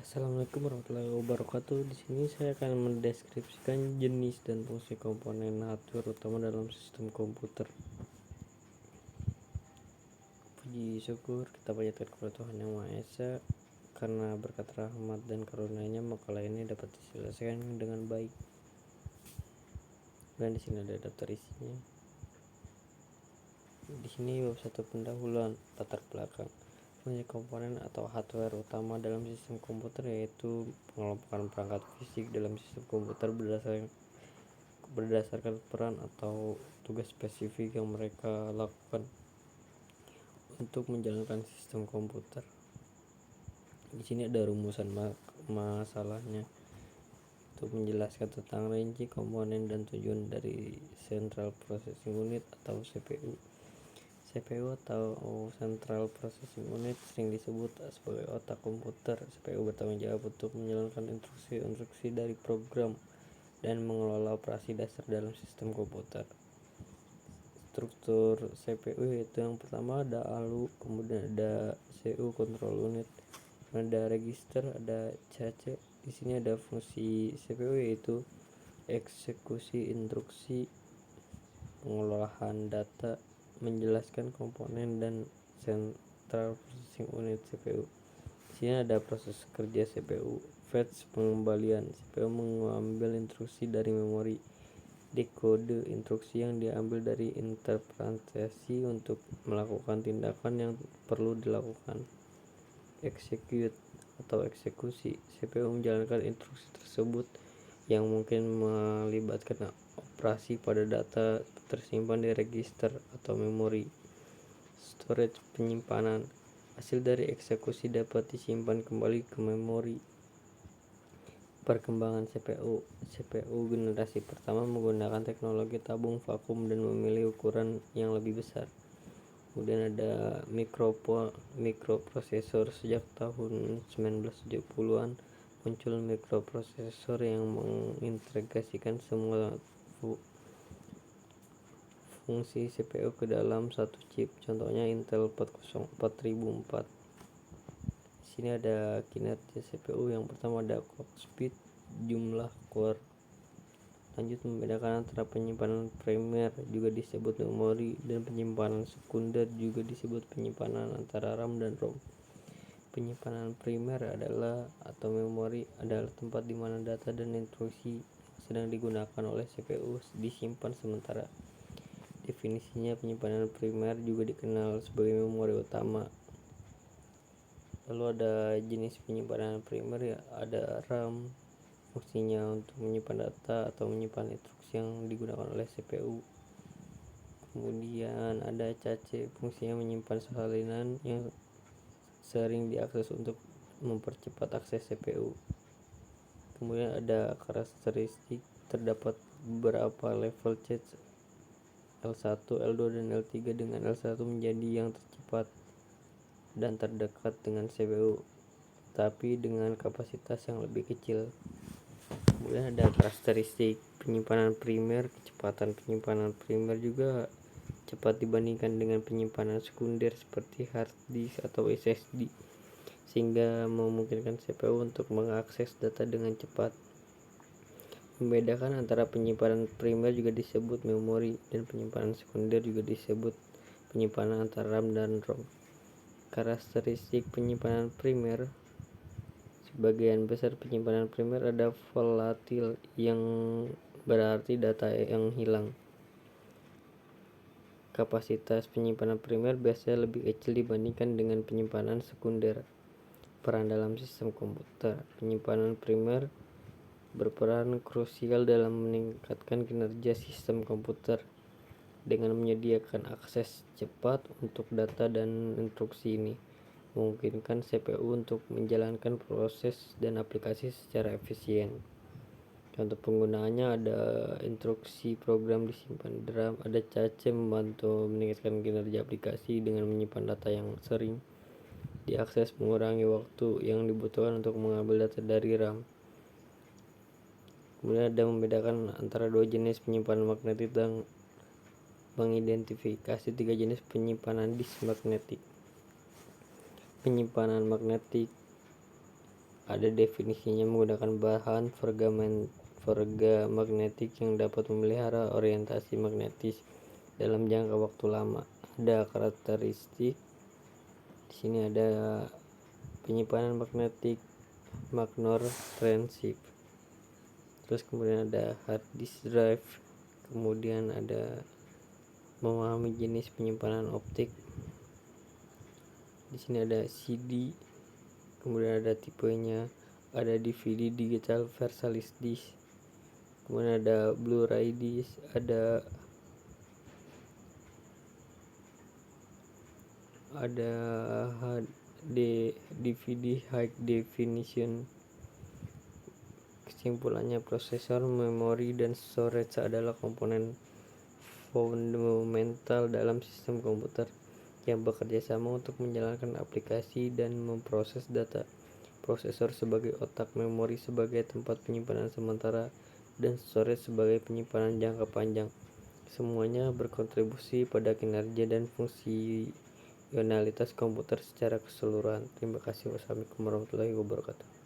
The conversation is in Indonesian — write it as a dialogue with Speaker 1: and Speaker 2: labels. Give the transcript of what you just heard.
Speaker 1: Assalamualaikum warahmatullahi wabarakatuh. Di sini saya akan mendeskripsikan jenis dan fungsi komponen hardware utama dalam sistem komputer. Puji syukur kita panjatkan kepada Tuhan Yang Maha Esa, karena berkat rahmat dan karunia-Nya makalah ini dapat diselesaikan dengan baik. Dan di sini ada daftar isinya. Di sini bab 1 pendahuluan latar belakang. Fungsi komponen atau hardware utama dalam sistem komputer yaitu pengelompokan perangkat fisik dalam sistem komputer berdasarkan peran atau tugas spesifik yang mereka lakukan untuk menjalankan sistem komputer. Di sini ada rumusan masalahnya untuk menjelaskan tentang rinci komponen dan tujuan dari Central Processing Unit atau CPU. CPU atau Central Processing Unit sering disebut sebagai otak komputer. CPU bertanggung jawab untuk menjalankan instruksi-instruksi dari program dan mengelola operasi dasar dalam sistem komputer. Struktur CPU yaitu yang pertama ada ALU, kemudian ada CU control unit, ada register, ada CAC. Di sini ada fungsi CPU yaitu eksekusi instruksi, pengolahan data, menjelaskan komponen dan Central Processing Unit CPU. Di sini ada proses kerja CPU, fetch, pengembalian. CPU mengambil instruksi dari memori, dekode instruksi yang diambil dari interpretasi untuk melakukan tindakan yang perlu dilakukan. Execute atau eksekusi, CPU menjalankan instruksi tersebut yang mungkin melibatkan operasi pada data tersimpan di register atau memori. Storage, penyimpanan, hasil dari eksekusi dapat disimpan kembali ke memori. Perkembangan CPU generasi pertama menggunakan teknologi tabung vakum dan memilih ukuran yang lebih besar. Kemudian ada mikroprosesor. Sejak tahun 1970-an muncul mikroprosesor yang mengintegrasikan semua fungsi CPU ke dalam satu chip. Contohnya Intel 4004. Di sini ada kinerja CPU. Yang pertama ada clock speed, jumlah core. Lanjut, membedakan antara penyimpanan primer juga disebut memori dan penyimpanan sekunder juga disebut penyimpanan antara RAM dan ROM. Penyimpanan primer adalah atau memori adalah tempat di mana data dan instruksi yang sedang digunakan oleh CPU disimpan sementara. Definisinya, penyimpanan primer juga dikenal sebagai memori utama. Lalu ada jenis penyimpanan primer, ya ada RAM, fungsinya untuk menyimpan data atau menyimpan instruksi yang digunakan oleh CPU. Kemudian ada CAC, fungsinya menyimpan salinan yang sering diakses untuk mempercepat akses CPU. Kemudian ada karakteristik, terdapat beberapa level cache, L1, L2, dan L3, dengan L1 menjadi yang tercepat dan terdekat dengan CPU, tapi dengan kapasitas yang lebih kecil. Kemudian ada karakteristik penyimpanan primer. Kecepatan penyimpanan primer juga cepat dibandingkan dengan penyimpanan sekunder seperti hard disk atau SSD, sehingga memungkinkan CPU untuk mengakses data dengan cepat. Membedakan antara penyimpanan primer juga disebut memori dan penyimpanan sekunder juga disebut penyimpanan antara RAM dan ROM. Karakteristik penyimpanan primer, sebagian besar penyimpanan primer ada volatil, yang berarti data yang hilang. Kapasitas penyimpanan primer biasanya lebih kecil dibandingkan dengan penyimpanan sekunder. Peran dalam sistem komputer. Penyimpanan primer berperan krusial dalam meningkatkan kinerja sistem komputer dengan menyediakan akses cepat untuk data dan instruksi. Ini memungkinkan CPU untuk menjalankan proses dan aplikasi secara efisien. Contoh penggunaannya ada instruksi program disimpan di RAM, ada CAC membantu meningkatkan kinerja aplikasi dengan menyimpan data yang sering diakses, mengurangi waktu yang dibutuhkan untuk mengambil data dari RAM. Kemudian ada membedakan antara dua jenis penyimpanan magnetik dan mengidentifikasi tiga jenis penyimpanan disk magnetik. Penyimpanan magnetik Ada definisinya menggunakan bahan magnetik yang dapat memelihara orientasi magnetis dalam jangka waktu lama. Ada karakteristik. Di sini ada penyimpanan magnetik, Magnor Transit. Terus kemudian ada hard disk drive. Kemudian ada memahami jenis penyimpanan optik. Di sini ada CD. Kemudian ada tipenya, ada DVD digital versalis disk. Kemudian ada Blu-ray disk, ada DVD high definition. Kesimpulannya, prosesor, memori, dan storage adalah komponen fundamental dalam sistem komputer yang bekerja sama untuk menjalankan aplikasi dan memproses data. Prosesor sebagai otak, memori sebagai tempat penyimpanan sementara, dan storage sebagai penyimpanan jangka panjang. Semuanya berkontribusi pada kinerja dan fungsionalitas komputer secara keseluruhan. Terima kasih. Wassalamualaikum warahmatullahi wabarakatuh.